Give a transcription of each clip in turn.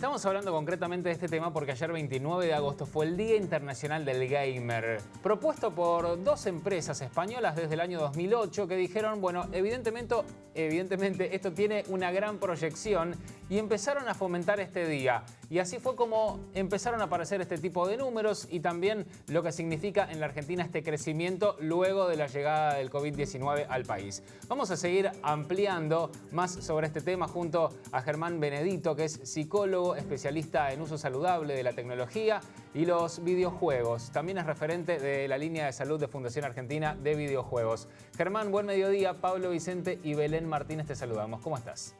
Estamos hablando concretamente de este tema porque ayer 29 de agosto fue el Día Internacional del Gamer, propuesto por dos empresas españolas desde el año 2008 que dijeron, bueno, evidentemente esto tiene una gran proyección y empezaron a fomentar este día. Y así fue como empezaron a aparecer este tipo de números y también lo que significa en la Argentina este crecimiento luego de la llegada del COVID-19 al país. Vamos a seguir ampliando más sobre este tema junto a Germán Benedito, que es psicólogo, especialista en uso saludable de la tecnología y los videojuegos. También es referente de la línea de salud de Fundación Argentina de Videojuegos. Germán, buen mediodía. Pablo Vicente y Belén Martínez te saludamos. ¿Cómo estás?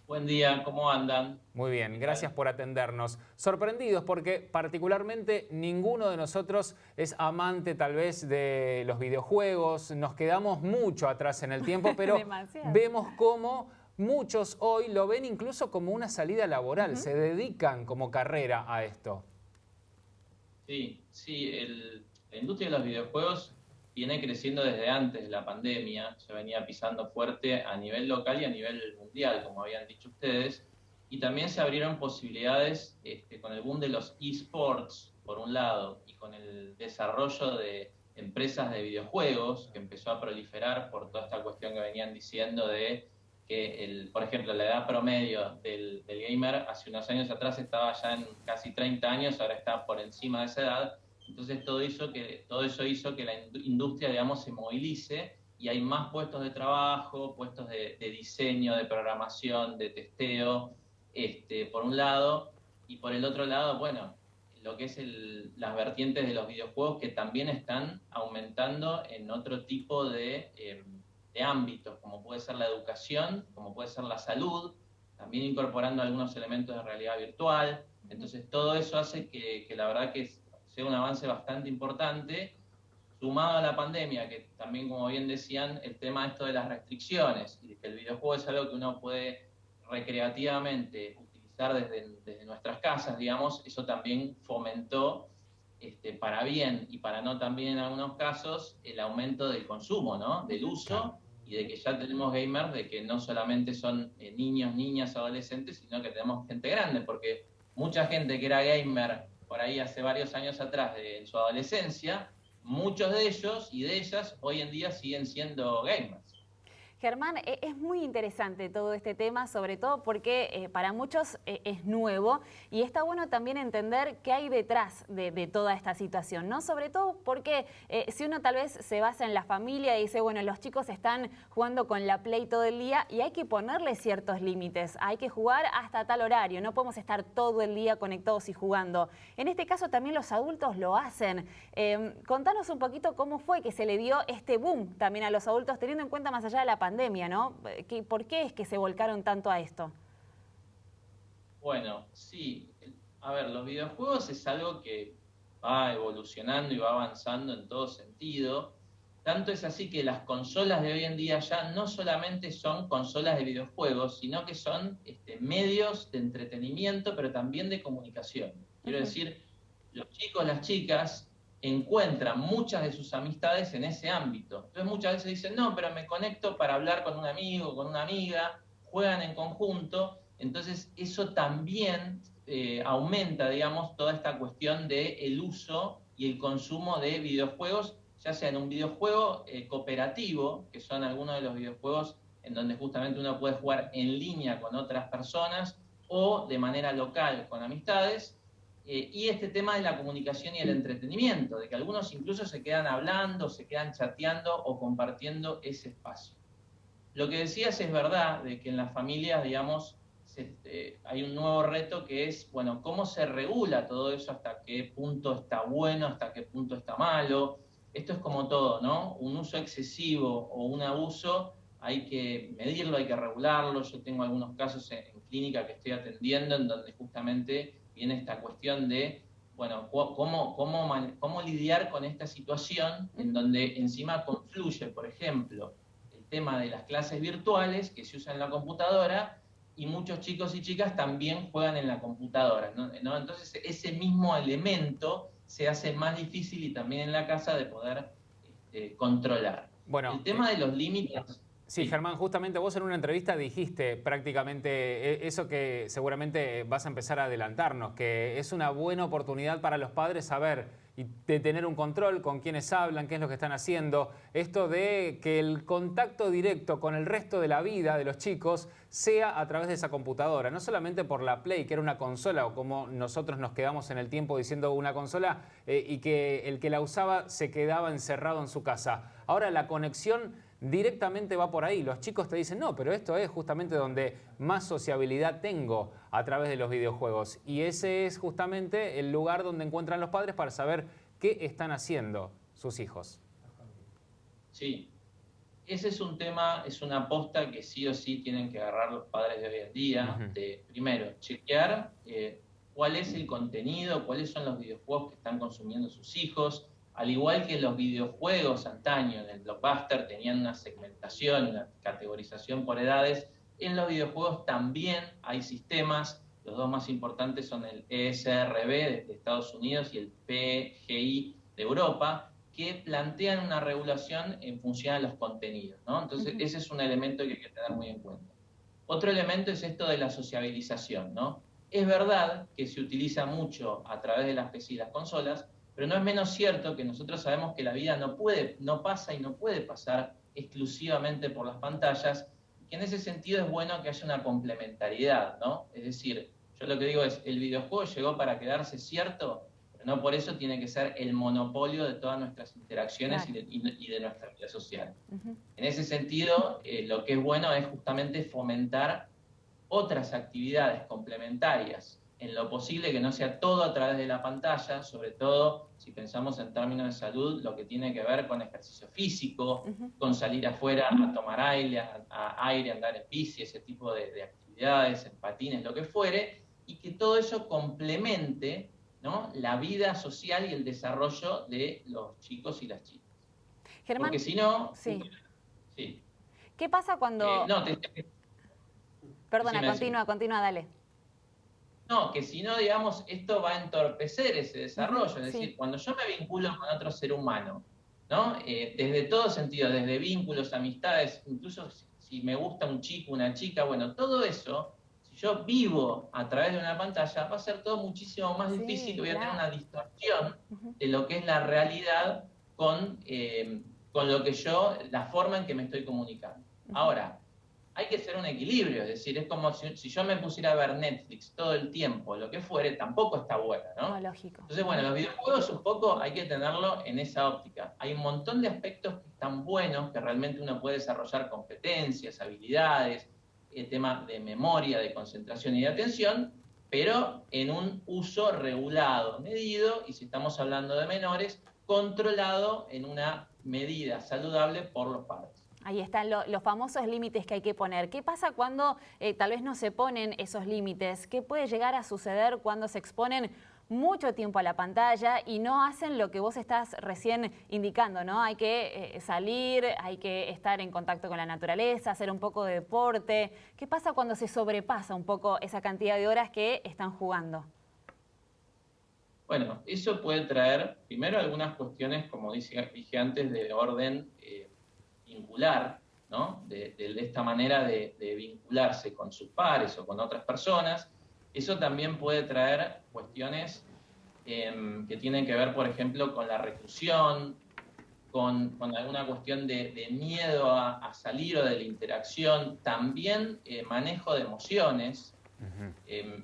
Buen día, ¿cómo andan? Muy bien, gracias por atendernos. Sorprendidos porque particularmente ninguno de nosotros es amante tal vez de los videojuegos. Nos quedamos mucho atrás en el tiempo, pero vemos cómo muchos hoy lo ven incluso como una salida laboral, se dedican como carrera a esto. Sí, la industria de los videojuegos viene creciendo desde antes de la pandemia, se venía pisando fuerte a nivel local y a nivel mundial, como habían dicho ustedes, y también se abrieron posibilidades con el boom de los eSports, por un lado, y con el desarrollo de empresas de videojuegos, que empezó a proliferar por toda esta cuestión que venían diciendo de que, por ejemplo, la edad promedio del gamer hace unos años atrás estaba ya en casi 30 años, ahora está por encima de esa edad. Entonces todo eso hizo que la industria, digamos, se movilice y hay más puestos de trabajo, puestos de diseño, de programación, de testeo, por un lado, y por el otro lado, bueno, lo que es las vertientes de los videojuegos que también están aumentando en otro tipo de ámbitos, como puede ser la educación, como puede ser la salud, también incorporando algunos elementos de realidad virtual. Entonces todo eso hace que la verdad que sea un avance bastante importante, sumado a la pandemia, que también, como bien decían, el tema esto de las restricciones, y que el videojuego es algo que uno puede recreativamente utilizar desde nuestras casas, digamos, eso también fomentó para bien y para no también en algunos casos, el aumento del consumo, ¿no? Del uso, y de que ya tenemos gamers, de que no solamente son niños, niñas, adolescentes, sino que tenemos gente grande, porque mucha gente que era gamer por ahí hace varios años atrás, en su adolescencia, muchos de ellos y de ellas hoy en día siguen siendo gamers. Germán, es muy interesante todo este tema, sobre todo porque para muchos es nuevo y está bueno también entender qué hay detrás de toda esta situación, ¿no? Sobre todo porque si uno tal vez se basa en la familia y dice, bueno, los chicos están jugando con la Play todo el día y hay que ponerle ciertos límites, hay que jugar hasta tal horario, no podemos estar todo el día conectados y jugando. En este caso también los adultos lo hacen. Contanos un poquito cómo fue que se le dio este boom también a los adultos, teniendo en cuenta más allá de la pandemia, ¿no? ¿Por qué es que se volcaron tanto a esto? Bueno, sí. A ver, los videojuegos es algo que va evolucionando y va avanzando en todo sentido. Tanto es así que las consolas de hoy en día ya no solamente son consolas de videojuegos, sino que son medios de entretenimiento, pero también de comunicación. Quiero decir, los chicos, las chicas encuentran muchas de sus amistades en ese ámbito. Entonces muchas veces dicen, no, pero me conecto para hablar con un amigo, con una amiga, juegan en conjunto. Entonces eso también aumenta, digamos, toda esta cuestión del uso y el consumo de videojuegos, ya sea en un videojuego cooperativo, que son algunos de los videojuegos en donde justamente uno puede jugar en línea con otras personas, o de manera local con amistades, y este tema de la comunicación y el entretenimiento, de que algunos incluso se quedan hablando, se quedan chateando o compartiendo ese espacio. Lo que decías es verdad, de que en las familias, digamos, hay un nuevo reto que es, bueno, ¿cómo se regula todo eso? ¿Hasta qué punto está bueno? ¿Hasta qué punto está malo? Esto es como todo, ¿no? Un uso excesivo o un abuso hay que medirlo, hay que regularlo. Yo tengo algunos casos en clínica que estoy atendiendo en donde justamente viene esta cuestión de, bueno, cómo lidiar con esta situación en donde encima confluye, por ejemplo, el tema de las clases virtuales que se usan en la computadora y muchos chicos y chicas también juegan en la computadora, ¿no? Entonces ese mismo elemento se hace más difícil y también en la casa de poder controlar. Bueno, el tema de los límites... Sí, Germán, justamente vos en una entrevista dijiste prácticamente eso que seguramente vas a empezar a adelantarnos, que es una buena oportunidad para los padres saber y de tener un control con quiénes hablan, qué es lo que están haciendo. Esto de que el contacto directo con el resto de la vida de los chicos sea a través de esa computadora, no solamente por la Play, que era una consola, o como nosotros nos quedamos en el tiempo diciendo una consola, y que el que la usaba se quedaba encerrado en su casa. Ahora la conexión directamente va por ahí. Los chicos te dicen, no, pero esto es justamente donde más sociabilidad tengo a través de los videojuegos. Y ese es justamente el lugar donde encuentran los padres para saber qué están haciendo sus hijos. Sí, ese es un tema, es una aposta que sí o sí tienen que agarrar los padres de hoy en día, de primero chequear cuál es el contenido, cuáles son los videojuegos que están consumiendo sus hijos. Al igual que los videojuegos antaño en el Blockbuster tenían una segmentación, una categorización por edades, en los videojuegos también hay sistemas. Los dos más importantes son el ESRB de Estados Unidos y el PGI de Europa, que plantean una regulación en función a los contenidos, ¿no? Entonces, ese es un elemento que hay que tener muy en cuenta. Otro elemento es esto de la sociabilización, ¿no? Es verdad que se utiliza mucho a través de las PC y las consolas, pero no es menos cierto que nosotros sabemos que la vida no pasa y no puede pasar exclusivamente por las pantallas, y que en ese sentido es bueno que haya una complementariedad, ¿no? Es decir, yo lo que digo es, el videojuego llegó para quedarse, cierto, pero no por eso tiene que ser el monopolio de todas nuestras interacciones, claro, y de nuestra vida social. En ese sentido, lo que es bueno es justamente fomentar otras actividades complementarias, en lo posible que no sea todo a través de la pantalla, sobre todo si pensamos en términos de salud, lo que tiene que ver con ejercicio físico, con salir afuera a tomar aire, andar en bici, ese tipo de actividades, en patines, lo que fuere, y que todo eso complemente, ¿no?, la vida social y el desarrollo de los chicos y las chicas. Germán, porque si no... Sí. Sí. ¿Qué pasa cuando...? Perdona, continúa, dale. No, que si no, digamos, esto va a entorpecer ese desarrollo. Es decir, cuando yo me vinculo con otro ser humano, ¿no? Desde todo sentido, desde vínculos, amistades, incluso si me gusta un chico, una chica, bueno, todo eso, si yo vivo a través de una pantalla, va a ser todo muchísimo más difícil, y voy a tener una distorsión de lo que es la realidad con lo que la forma en que me estoy comunicando. Ahora, hay que hacer un equilibrio, es decir, es como si yo me pusiera a ver Netflix todo el tiempo, lo que fuere, tampoco está bueno, ¿no? No, lógico. Entonces, bueno, los videojuegos un poco hay que tenerlo en esa óptica. Hay un montón de aspectos que están buenos, que realmente uno puede desarrollar competencias, habilidades, el tema de memoria, de concentración y de atención, pero en un uso regulado, medido, y si estamos hablando de menores, controlado en una medida saludable por los padres. Ahí están los famosos límites que hay que poner. ¿Qué pasa cuando tal vez no se ponen esos límites? ¿Qué puede llegar a suceder cuando se exponen mucho tiempo a la pantalla y no hacen lo que vos estás recién indicando, ¿no? Hay que salir, hay que estar en contacto con la naturaleza, hacer un poco de deporte. ¿Qué pasa cuando se sobrepasa un poco esa cantidad de horas que están jugando? Bueno, eso puede traer, primero, algunas cuestiones, como dije antes, de orden vincular, ¿no? De esta manera de vincularse con sus pares o con otras personas. Eso también puede traer cuestiones que tienen que ver, por ejemplo, con la reclusión, con alguna cuestión de miedo a salir o de la interacción, también manejo de emociones.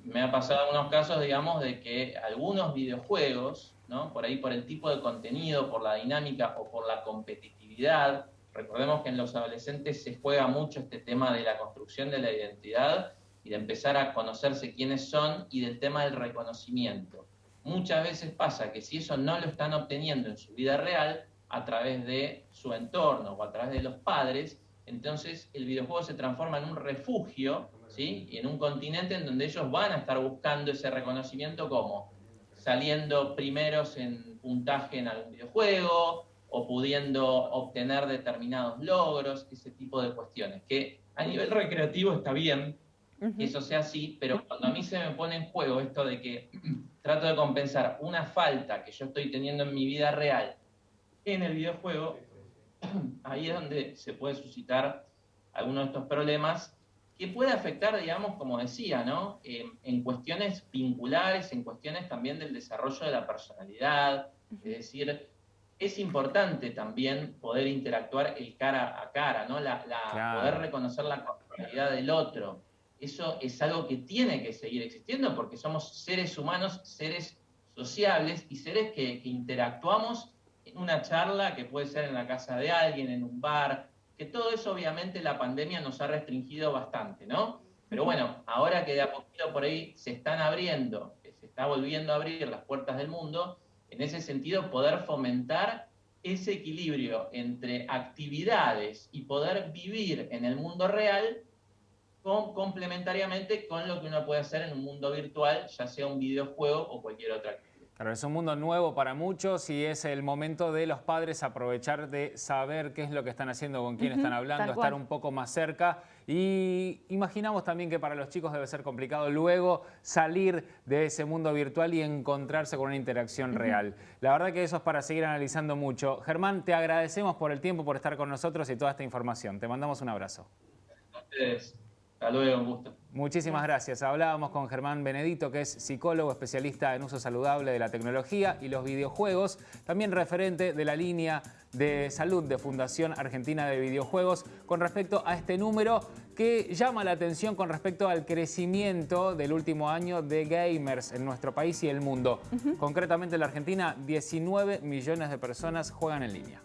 Me ha pasado algunos casos, digamos, de que algunos videojuegos, ¿no?, por ahí por el tipo de contenido, por la dinámica o por la competitividad. Recordemos que en los adolescentes se juega mucho este tema de la construcción de la identidad y de empezar a conocerse quiénes son, y del tema del reconocimiento. Muchas veces pasa que si eso no lo están obteniendo en su vida real, a través de su entorno o a través de los padres, entonces el videojuego se transforma en un refugio, ¿sí?, y en un continente en donde ellos van a estar buscando ese reconocimiento, como saliendo primeros en puntaje en algún videojuego, o pudiendo obtener determinados logros, ese tipo de cuestiones, que a nivel recreativo está bien que eso sea así, pero cuando a mí se me pone en juego esto de que trato de compensar una falta que yo estoy teniendo en mi vida real en el videojuego, ahí es donde se puede suscitar algunos de estos problemas, que puede afectar, digamos, como decía, ¿no? En cuestiones vinculares, en cuestiones también del desarrollo de la personalidad. Es decir, es importante también poder interactuar el cara a cara, ¿no? Claro. Poder reconocer la corporalidad del otro. Eso es algo que tiene que seguir existiendo porque somos seres humanos, seres sociables y seres que interactuamos en una charla que puede ser en la casa de alguien, en un bar, que todo eso obviamente la pandemia nos ha restringido bastante, ¿no? Pero bueno, ahora que de a poquito por ahí se están abriendo, se está volviendo a abrir las puertas del mundo, en ese sentido poder fomentar ese equilibrio entre actividades y poder vivir en el mundo real complementariamente con lo que uno puede hacer en un mundo virtual, ya sea un videojuego o cualquier otra actividad. Claro, es un mundo nuevo para muchos y es el momento de los padres aprovechar de saber qué es lo que están haciendo, con quién están hablando, estar un poco más cerca. Y imaginamos también que para los chicos debe ser complicado luego salir de ese mundo virtual y encontrarse con una interacción real. La verdad que eso es para seguir analizando mucho. Germán, te agradecemos por el tiempo, por estar con nosotros y toda esta información. Te mandamos un abrazo. A ustedes. Hasta luego, un gusto. Muchísimas gracias. Hablábamos con Germán Benedito, que es psicólogo especialista en uso saludable de la tecnología y los videojuegos, también referente de la línea de salud de Fundación Argentina de Videojuegos, con respecto a este número que llama la atención con respecto al crecimiento del último año de gamers en nuestro país y el mundo. Concretamente en la Argentina, 19 millones de personas juegan en línea.